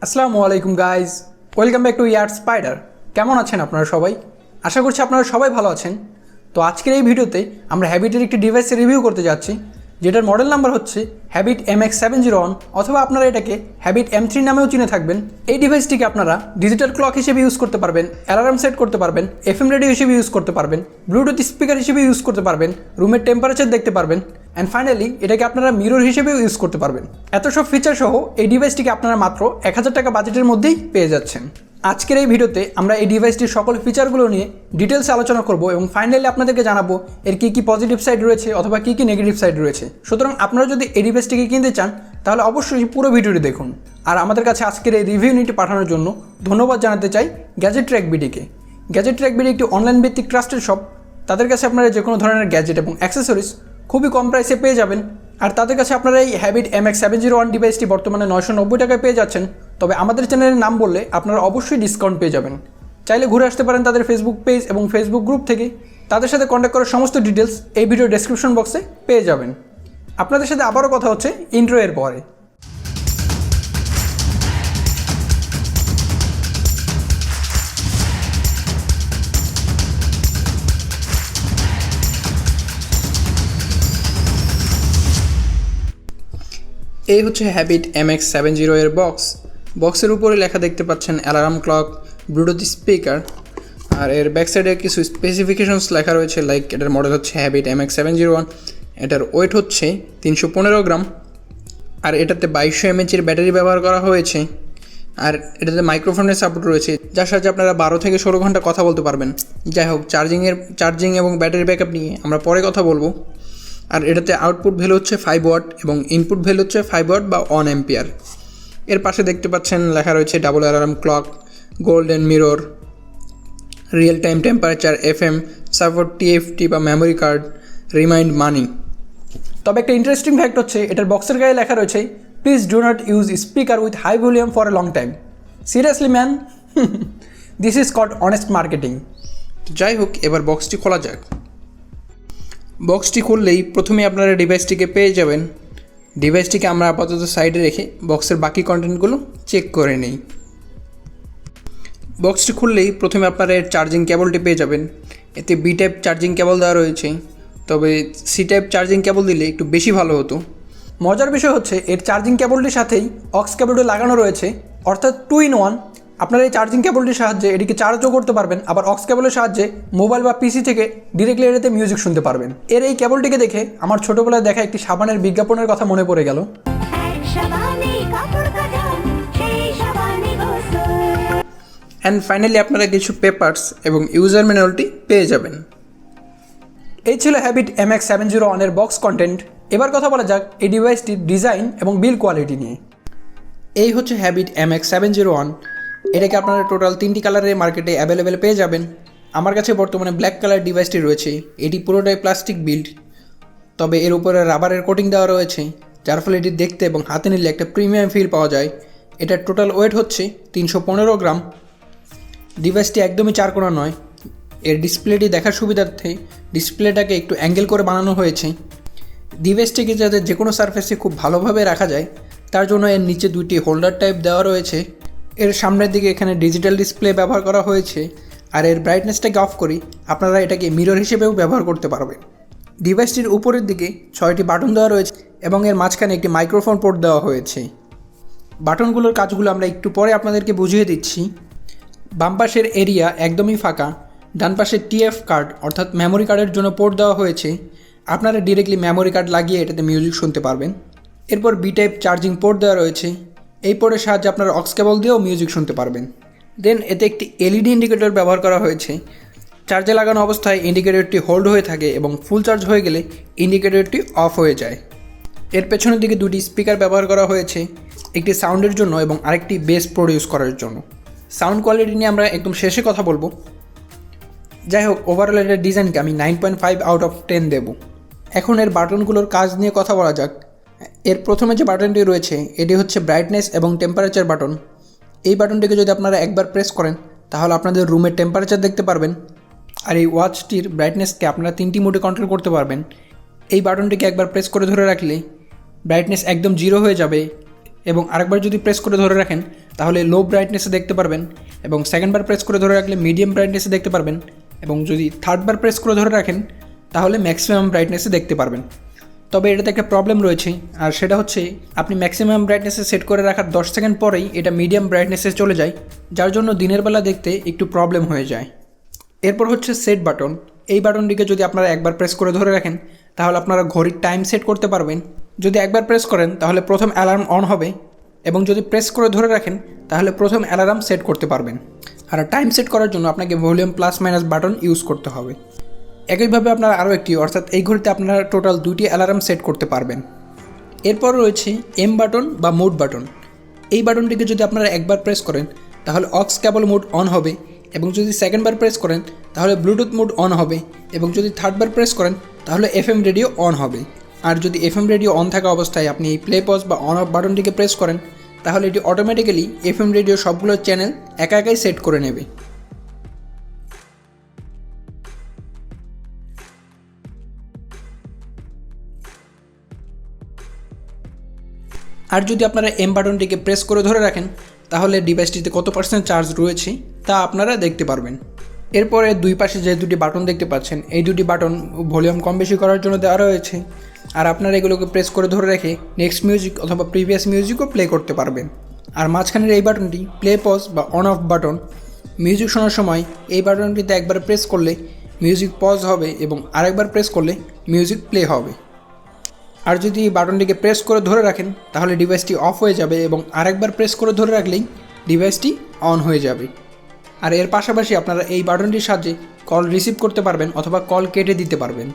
আসসালামু আলাইকুম guys, welcome back to ARSpider। কেমন আছেন আপনারা সবাই? আশা করছি আপনারা সবাই ভালো আছেন। তো আজকের এই ভিডিওতে আমরা হ্যাবিটের একটি ডিভাইসের রিভিউ করতে যাচ্ছি, যেটার মডেল নাম্বার হচ্ছে Havit MX701, অথবা আপনারা এটাকে Havit M3 নামেও চিনে থাকবেন। এই ডিভাইসটিকে আপনারা ডিজিটাল ক্লক হিসেবে ইউজ করতে পারবেন, অ্যালার্ম সেট করতে পারবেন, FM রেডিও হিসেবে ইউজ করতে পারবেন, ব্লুটুথ স্পিকার হিসেবে ইউজ করতে পারবেন, রুমের টেম্পারেচার দেখতে পারবেন, অ্যান্ড ফাইনালি এটাকে আপনারা মিরর হিসেবেও ইউজ করতে পারবেন। এত সব ফিচার সহ এই ডিভাইসটিকে আপনারা মাত্র 1000 টাকা বাজেটের মধ্যেই পেয়ে যাচ্ছেন। আজকের এই ভিডিওতে আমরা এই ডিভাইসটির সকল ফিচারগুলো নিয়ে ডিটেলসে আলোচনা করব এবং ফাইনালি আপনাদেরকে জানাবো এর কী কী পজিটিভ সাইড রয়েছে অথবা কী কী নেগেটিভ সাইড রয়েছে। সুতরাং আপনারা যদি এই ডিভাইসটিকে কিনতে চান তাহলে অবশ্যই পুরো ভিডিওটি দেখুন। আর আমাদের কাছে আজকের এই রিভিউ নিটি পাঠানোর জন্য ধন্যবাদ জানাতে চাই গ্যাজেট ট্র্যাক বিডিকে। গ্যাজেট ট্র্যাক বিডি একটি অনলাইন ভিত্তিক ট্রাস্টেড শপ। তাদের কাছে আপনারা যে কোনো ধরনের গ্যাজেট এবং অ্যাক্সেসরিজ খুবই কম প্রাইসে পেয়ে যাবেন। আর তাদের কাছে আপনারা এই Havit MX701 ডিভাইসটি বর্তমানে 990 টাকায় পেয়ে যাচ্ছেন। তবে আমাদের চ্যানেলের নাম বললে আপনারা অবশ্যই ডিসকাউন্ট পেয়ে যাবেন। চাইলে ঘুরে আসতে পারেন তাদের ফেসবুক পেজ এবং ফেসবুক গ্রুপ থেকে। তাদের সাথে কন্ট্যাক্ট করার সমস্ত ডিটেলস এই ভিডিও ডেসক্রিপশন বক্সে পেয়ে যাবেন। আপনাদের সাথে আবারও কথা হচ্ছে ইন্ট্রো এর পরে। এই হচ্ছে Havit MX70 এর বক্সের উপরে লেখা দেখতে পাচ্ছেন অ্যালার্ম ক্লক, ব্লুটুথ স্পিকার, আর এর ব্যাক সাইডে কিছু স্পেসিফিকেশনস লেখা রয়েছে। লাইক এটার মডেল হচ্ছে Havit MX701, এটার ওয়েট হচ্ছে 315 গ্রাম, আর এটাতে 2200 mAh এর ব্যাটারি ব্যবহার করা হয়েছে। আর এটাতে মাইক্রোফোনের সাপোর্ট রয়েছে, যার সাহায্যে আপনারা 12 থেকে 16 ঘন্টা কথা বলতে পারবেন। যাই হোক, চার্জিং এবং ব্যাটারি ব্যাকআপ নিয়ে আমরা পরে কথা বলবো। আর এটাতে আউটপুট ভ্যালু হচ্ছে 5 ওয়াট এবং ইনপুট ভ্যালু হচ্ছে 5 ওয়াট বা 1 অ্যাম্পিয়ার। এর পাশে দেখতে পাচ্ছেন লেখা রয়েছে double alarm clock, golden mirror, real time temperature, FM support, TFT বা মেমোরি কার্ড, রিমাইন্ড মানি। তবে একটা ইন্টারেস্টিং ফ্যাক্ট হচ্ছে এটার বক্সের গায়ে লেখা রয়েছে please do not use speaker with high volume for a long time. Seriously man, this is called honest marketing. যাই হোক, এবার বক্সটি খোলা যাক। বক্সটি খুললেই প্রথমে আপনারা ডিভাইসটিকে পেয়ে যাবেন। ডিভাইসটিকে আমরা আপাতত সাইডে রেখে বক্সের বাকি কন্টেন্টগুলো চেক করে নিই। বক্সটি খুললেই প্রথমে আপনারা এর চার্জিং কেবলটি পেয়ে যাবেন। এতে B টাইপ চার্জিং কেবল দেওয়া রয়েছে, তবে C টাইপ চার্জিং কেবল দিলে একটু বেশি ভালো হতো। মজার বিষয় হচ্ছে এর চার্জিং কেবলটির সাথেই অক্স কেবলটি লাগানো রয়েছে, অর্থাৎ 2 in 1। আপনারা এই চার্জিং কেবলটির সাহায্যে এটিকে চার্জও করতে পারবেন, আবার অক্স কেবলের সাহায্যে মোবাইল বা PC থেকে ডিরেক্টলি এটাতে মিউজিক শুনতে পারবেন। এর এই কেবলটিকে দেখে আমার ছোটোবেলায় দেখা একটি সাবানের বিজ্ঞাপনের কথা মনে পড়ে গেল। অ্যান্ড ফাইনালি আপনারা কিছু পেপারস এবং ইউজার ম্যানুয়ালটি পেয়ে যাবেন। এই ছিল Havit MX701 এর বক্স কন্টেন্ট। এবার কথা বলা যাক এই ডিভাইসটির ডিজাইন এবং বিল্ড কোয়ালিটি নিয়ে। এই হচ্ছে Havit MX701। এটাকে আপনারা টোটাল 3টি কালারে মার্কেটে অ্যাভেলেবেল পেয়ে যাবেন। আমার কাছে বর্তমানে ব্ল্যাক কালার ডিভাইসটি রয়েছে। এটি পুরোটাই প্লাস্টিক বিল্ড, তবে এর উপরে রাবারের কোটিং দেওয়া রয়েছে, যার ফলে এটি দেখতে এবং হাতে নিলে একটা প্রিমিয়াম ফিল পাওয়া যায়। এটার টোটাল ওয়েট হচ্ছে 315 গ্রাম। ডিভাইসটি একদমই চারকোনা নয়। এর ডিসপ্লেটি দেখার সুবিধার্থে ডিসপ্লেটাকে একটু অ্যাঙ্গেল করে বানানো হয়েছে। ডিভাইসটিকে যাতে যে কোনো সারফেসে খুব ভালোভাবে রাখা যায় তার জন্য এর নিচে 2টি হোল্ডার টাইপ দেওয়া রয়েছে। এর সামনের দিকে এখানে ডিজিটাল ডিসপ্লে ব্যবহার করা হয়েছে। আর এর ব্রাইটনেসটাকে অফ করি আপনারা এটাকে মিরর হিসেবেও ব্যবহার করতে পারবেন। ডিভাইসটির উপরের দিকে 6টি বাটন দেওয়া রয়েছে এবং এর মাঝখানে একটি মাইক্রোফোন পোর্ট দেওয়া হয়েছে। বাটনগুলোর কাজগুলো আমরা একটু পরে আপনাদেরকে বুঝিয়ে দিচ্ছি। বাম পাশের এরিয়া একদমই ফাঁকা। ডান পাশে TF কার্ড অর্থাৎ মেমোরি কার্ডের জন্য পোর্ট দেওয়া হয়েছে। আপনারা ডিরেক্টলি মেমোরি কার্ড লাগিয়ে এটাতে মিউজিক শুনতে পারবেন। এরপর B টাইপ চার্জিং পোর্ট দেওয়া রয়েছে। এই পোর্টের সাহায্যে আপনারা অক্স কেবল দিয়েও মিউজিক শুনতে পারবেন। দেন এতে একটি LED ইন্ডিকেটর ব্যবহার করা হয়েছে। চার্জে লাগানো অবস্থায় ইন্ডিকেটরটি হোল্ড হয়ে থাকে এবং ফুল চার্জ হয়ে গেলে ইন্ডিকেটরটি অফ হয়ে যায়। এর পেছনের দিকে 2টি স্পিকার ব্যবহার করা হয়েছে, একটি সাউন্ডের জন্য এবং আরেকটি বেস প্রডিউস করার জন্য। সাউন্ড কোয়ালিটি নিয়ে আমরা একদম শেষে কথা বলবো। যাই হোক, ওভারঅল এটার ডিজাইনকে আমি 9.5 আউট অফ 10 দেব। এখন এর বাটনগুলোর কাজ নিয়ে কথা বলা যাক। এর প্রথমে যে বাটনটি রয়েছে এটি হচ্ছে ব্রাইটনেস এবং টেম্পারেচার বাটন। এই বাটনটিকে যদি আপনারা একবার প্রেস করেন তাহলে আপনাদের রুমের টেম্পারেচার দেখতে পারবেন। আর এই ওয়াচটির ব্রাইটনেসকে আপনারা 3টি মোডে কন্ট্রোল করতে পারবেন। এই বাটনটিকে একবার প্রেস করে ধরে রাখলে ব্রাইটনেস একদম 0 হয়ে যাবে এবং আরেকবার যদি প্রেস করে ধরে রাখেন তাহলে লো ব্রাইটনেসে দেখতে পারবেন, এবং সেকেন্ডবার প্রেস করে ধরে রাখলে মিডিয়াম ব্রাইটনেসে দেখতে পারবেন, এবং যদি থার্ডবার প্রেস করে ধরে রাখেন তাহলে ম্যাক্সিমাম ব্রাইটনেসে দেখতে পারবেন। তবে এটাতে একটা প্রবলেম রয়েছে, আর সেটা হচ্ছে আপনি ম্যাক্সিমাম ব্রাইটনেসে সেট করে রাখার 10 সেকেন্ড পরেই এটা মিডিয়াম ব্রাইটনেসে চলে যায়, যার জন্য দিনের বেলা দেখতে একটু প্রবলেম হয়ে যায়। এরপর হচ্ছে সেট বাটন। এই বাটনটিকে যদি আপনারা একবার প্রেস করে ধরে রাখেন তাহলে আপনারা ঘড়ির টাইম সেট করতে পারবেন। যদি একবার প্রেস করেন তাহলে প্রথম অ্যালার্ম অন হবে, এবং যদি প্রেস করে ধরে রাখেন তাহলে প্রথম অ্যালার্ম সেট করতে পারবেন। আর টাইম সেট করার জন্য আপনাকে volume plus minus button use করতে হবে। একইভাবে আপনারা আরও একটি, অর্থাৎ এই ঘড়িতে আপনারা টোটাল 2টি অ্যালার্ম সেট করতে পারবেন। এরপর রয়েছে এম বাটন বা মোড বাটন। এই বাটনটিকে যদি আপনারা একবার প্রেস করেন তাহলে অক্স কেবল মোড অন হবে, এবং যদি সেকেন্ডবার প্রেস করেন তাহলে ব্লুটুথ মোড অন হবে, এবং যদি থার্ডবার প্রেস করেন তাহলে এফএম রেডিও অন হবে। আর যদি এফএম রেডিও অন থাকা অবস্থায় আপনি এই প্লে পজ বা অন অফ বাটনটিকে প্রেস করেন তাহলে এটি অটোমেটিক্যালি এফএম রেডিও সবগুলো চ্যানেল একা একাই সেট করে নেবে। আর যদি আপনারা এম বাটনটিকে প্রেস করে ধরে রাখেন তাহলে ডিভাইসটিতে কত % চার্জ রয়েছে তা আপনারা দেখতে পারবেন। এরপরে দুই পাশে যে দুটি বাটন দেখতে পাচ্ছেন, এই দুটি বাটন ভলিউম কম বেশি করার জন্য দেওয়া রয়েছে, আর আপনারা এগুলোকে প্রেস করে ধরে রেখে নেক্সট মিউজিক অথবা প্রিভিয়াস মিউজিকও প্লে করতে পারবেন। আর মাঝখানের এই বাটনটি প্লে পজ বা অন অফ বাটন। মিউজিক শোনার সময় এই বাটনটিতে একবার প্রেস করলে মিউজিক পজ হবে, এবং আরেকবার প্রেস করলে মিউজিক প্লে হবে। আর যদি এই বাটনটিকে প্রেস করে ধরে রাখেন তাহলে ডিভাইসটি অফ হয়ে যাবে, এবং আরেকবার প্রেস করে ধরে রাখলেই ডিভাইসটি অন হয়ে যাবে। আর এর পাশাপাশি আপনারা এই বাটনটির সাহায্যে কল রিসিভ করতে পারবেন অথবা কল কেটে দিতে পারবেন।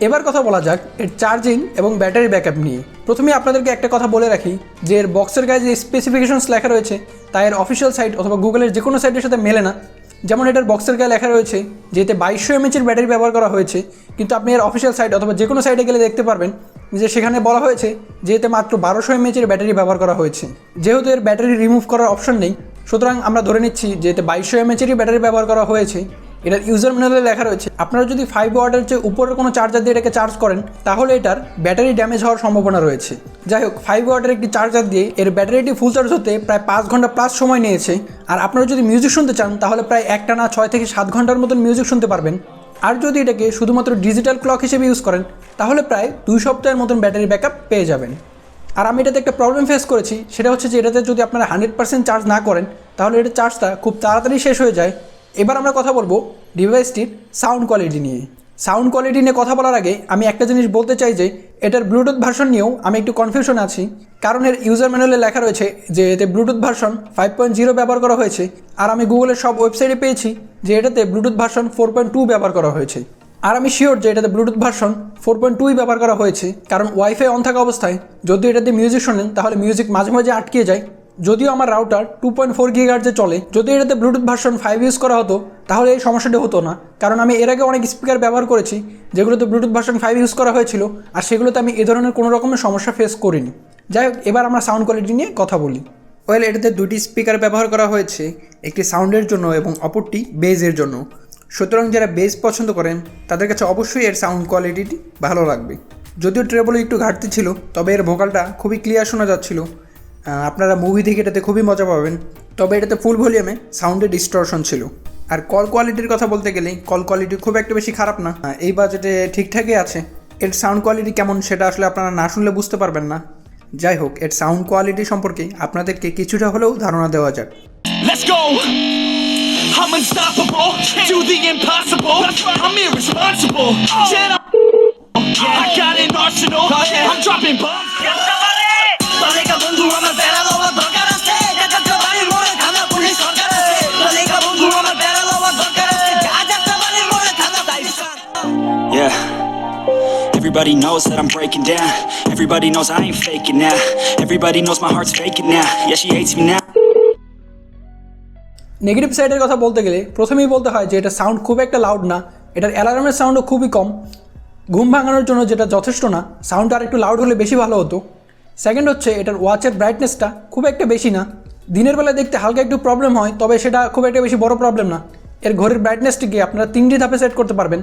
এবার কথা বলা যাক এর চার্জিং এবং ব্যাটারি ব্যাকআপ নিয়ে। প্রথমে আপনাদেরকে একটা কথা বলে রাখি যে এর বক্সের গায়ে যে স্পেসিফিকেশনস লেখা রয়েছে তা এর অফিসিয়াল সাইট অথবা গুগলের যে কোনো সাইটের সাথে মেলে না। যেমন এটার বক্সের গায়ে লেখা রয়েছে যে এতে 2200 mAh ব্যাটারি ব্যবহার করা হয়েছে, কিন্তু আপনি এর অফিসিয়াল সাইট অথবা যে কোনো সাইটে গেলে দেখতে পারবেন যে সেখানে বলা হয়েছে যে এতে মাত্র 1200 mAh ব্যাটারি ব্যবহার করা হয়েছে। যেহেতু এর ব্যাটারি রিমুভ করার অপশন নেই, সুতরাং আমরা ধরে নিচ্ছি যে এতে 2200 mAh ব্যাটারি ব্যবহার করা হয়েছে। এটার ইউজার ম্যানুয়ালে লেখা রয়েছে আপনারা যদি 5 ওয়াটের চেয়ে উপরের কোনো চার্জার দিয়ে এটাকে চার্জ করেন তাহলে এটার ব্যাটারি ড্যামেজ হওয়ার সম্ভাবনা রয়েছে। যাই হোক, 5 ওয়াটের একটি চার্জার দিয়ে এর ব্যাটারিটি ফুল চার্জ হতে প্রায় 5 ঘন্টা প্লাস সময় নিয়েছে। আর আপনারা যদি মিউজিক শুনতে চান তাহলে প্রায় একটানা 6 থেকে 7 ঘন্টার মতন মিউজিক শুনতে পারবেন। আর যদি এটাকে শুধুমাত্র ডিজিটাল ক্লক হিসেবে ইউজ করেন তাহলে প্রায় 2 সপ্তাহের মতন ব্যাটারি ব্যাকআপ পেয়ে যাবেন। আর আমি এটাতে একটা প্রবলেম ফেস করেছি, সেটা হচ্ছে যে এটাতে যদি আপনারা 100% চার্জ না করেন তাহলে এটার চার্জটা খুব তাড়াতাড়ি শেষ হয়ে যায়। এবার আমরা কথা বলবো ডিভাইসটির সাউন্ড কোয়ালিটি নিয়ে। সাউন্ড কোয়ালিটি নিয়ে কথা বলার আগে আমি একটা জিনিস বলতে চাই যে এটার ব্লুটুথ ভার্সন নিয়েও আমি একটু কনফিউশন আছি, কারণ এর ইউজার ম্যানুয়ালে লেখা রয়েছে যে এতে ব্লুটুথ ভার্সন 5.0 ব্যবহার করা হয়েছে, আর আমি গুগলের সব ওয়েবসাইটে পেয়েছি যে এটাতে ব্লুটুথ ভার্সন 4.2 ব্যবহার করা হয়েছে। আর আমি শিওর যে এটাতে ব্লুটুথ ভার্সন 4.2 ব্যবহার করা হয়েছে, কারণ ওয়াইফাই অন থাকা অবস্থায় যদি এটাতে মিউজিক শোনেন তাহলে মিউজিক মাঝে মাঝে আটকে যায়। যদিও আমার রাউটার 2.4 GHz চলে, যদি এটাতে ব্লুটুথ ভার্সন 5 ইউজ করা হতো তাহলে এই সমস্যাটি হতো না, কারণ আমি এর আগে অনেক স্পিকার ব্যবহার করেছি যেগুলোতে ব্লুটুথ ভার্সন 5 ইউজ করা হয়েছিল, আর সেগুলোতে আমি এ ধরনের কোনো রকমের সমস্যা ফেস করিনি। যাই হোক, এবার আমরা সাউন্ড কোয়ালিটি নিয়ে কথা বলি। এটাতে দুটি স্পিকার ব্যবহার করা হয়েছে, একটি সাউন্ডের জন্য এবং অপরটি বেজের জন্য। সুতরাং যারা বেজ পছন্দ করেন তাদের কাছে অবশ্যই এর সাউন্ড কোয়ালিটিটি ভালো লাগবে। যদিও ট্রেবলে একটু ঘাটতি ছিল, তবে এর ভোকালটা খুবই ক্লিয়ার শোনা যাচ্ছিল। আপনারা মুভি দেখে এটাতে খুবই মজা পাবেন। তবে এটাতে ফুল ভলিউমে সাউন্ডের ডিস্টরশন ছিল। আর কল কোয়ালিটির কথা বলতে গেলে কল কোয়ালিটি খুব একটা বেশি খারাপ না, এই বাজেটে ঠিকঠাকই আছে। এর সাউন্ড কোয়ালিটি কেমন সেটা আসলে আপনারা না শুনলে বুঝতে পারবেন না। যাই হোক, এর সাউন্ড কোয়ালিটি সম্পর্কে আপনাদেরকে কিছুটা হলেও ধারণা দেওয়া যাক। Let's go! I'm unstoppable, do the impossible, I'm irresponsible, I got an arsenal, I'm dropping bombs. Yeah, everybody knows that I'm breaking down, everybody knows I ain't faking now, everybody knows my heart's faking now, yeah she hates me now. Negative সাইডের কথা বলতে গেলে প্রথমেই বলতে হয় যে এটা sound খুব একটা লাউড না, এটার অ্যালার্মের সাউন্ডও খুবই কম। ঘুম ভাঙানোর জন্য যেটা যথেষ্ট না, সাউন্ডটা আর একটু লাউড হলে বেশি ভালো হতো। সেকেন্ড হচ্ছে এটার ওয়াচের ব্রাইটনেসটা খুব একটা বেশি না, দিনের বেলা দেখতে হালকা একটু প্রবলেম হয়, তবে সেটা খুব একটা বেশি বড় প্রবলেম না। এর ঘড়ির ব্রাইটনেসটিকে আপনারা 3টি ধাপে সেট করতে পারবেন।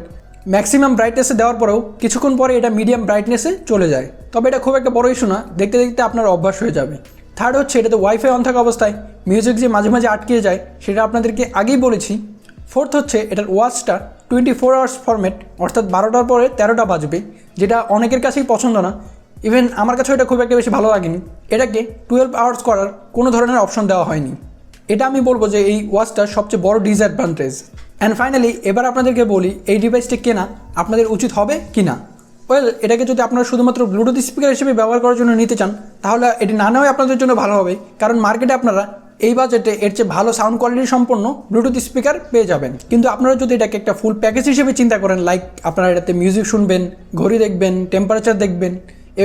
ম্যাক্সিমাম ব্রাইটনেসে দেওয়ার পরেও কিছুক্ষণ পরে এটা মিডিয়াম ব্রাইটনেসে চলে যায়। তবে এটা খুব একটা বড় ইস্যু না, দেখতে দেখতে আপনার অভ্যাস হয়ে যাবে। থার্ড হচ্ছে এটাতে ওয়াইফাই অন থাকা অবস্থায় মিউজিক যে মাঝে মাঝে আটকে যায় সেটা আপনাদেরকে আগেই বলেছি। ফোর্থ হচ্ছে এটার ওয়াচটা 24 আওয়ার্স ফরম্যাট, অর্থাৎ 12টার পরে 13টা বাজবে, যেটা অনেকের কাছেই পছন্দ না। ইভেন আমার কাছেও এটা খুব একটা বেশি ভালো লাগেনি। এটাকে 12 আওয়ার্স করার কোনো ধরনের অপশন দেওয়া হয়নি। এটা আমি বলবো যে এই ওয়াচটার সবচেয়ে বড় ডিসঅ্যাডভান্টেজ। অ্যান্ড ফাইনালি এবার আপনাদেরকে বলি এই ডিভাইসটি কেনা আপনাদের উচিত হবে কি না। ওয়েল, এটাকে যদি আপনারা শুধুমাত্র ব্লুটুথ স্পিকার হিসেবে ব্যবহার করার জন্য নিতে চান তাহলে এটি না নেওয়াই আপনাদের জন্য ভালো হবে, কারণ মার্কেটে আপনারা এই বাজেটে এর চেয়ে ভালো সাউন্ড কোয়ালিটি সম্পন্ন ব্লুটুথ স্পিকার পেয়ে যাবেন। কিন্তু আপনারা যদি এটাকে একটা ফুল প্যাকেজ হিসেবে চিন্তা করেন, লাইক আপনারা এটাতে মিউজিক শুনবেন, ঘড়ি দেখবেন, টেম্পারেচার দেখবেন,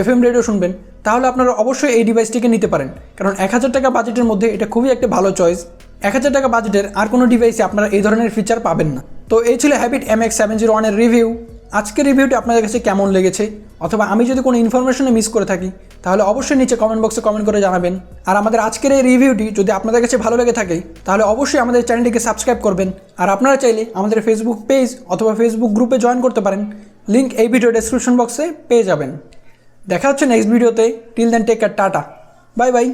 FM রেডিও শুনবেন, তাহলে আপনারা অবশ্যই এই ডিভাইসটিকে নিতে পারেন, কারণ 1000 টাকা বাজেটের মধ্যে এটা খুবই একটা ভালো চয়েস। 1000 টাকা বাজেটের আর কোনো ডিভাইসে আপনারা এই ধরনের ফিচার পাবেন না। তো এই ছিল হ্যাবিট MX701 এর রিভিউ। আজকের রিভিউটি আপনাদের কাছে কেমন লেগেছে, অথবা আমি যদি কোনো ইনফরমেশনে মিস করে থাকি তাহলে অবশ্যই নিচে কমেন্ট বক্সে কমেন্ট করে জানাবেন। আর আমাদের আজকের এই রিভিউটি যদি আপনাদের কাছে ভালো লেগে থাকে তাহলে অবশ্যই আমাদের চ্যানেলটিকে সাবস্ক্রাইব করবেন। আর আপনারা চাইলে আমাদের ফেসবুক পেজ অথবা ফেসবুক গ্রুপে জয়েন করতে পারেন, লিঙ্ক এই ভিডিও ডেসক্রিপশন বক্সে পেয়ে যাবেন। দেখা হচ্ছে নেক্সট ভিডিওতে। Till then take care, tata, bye by.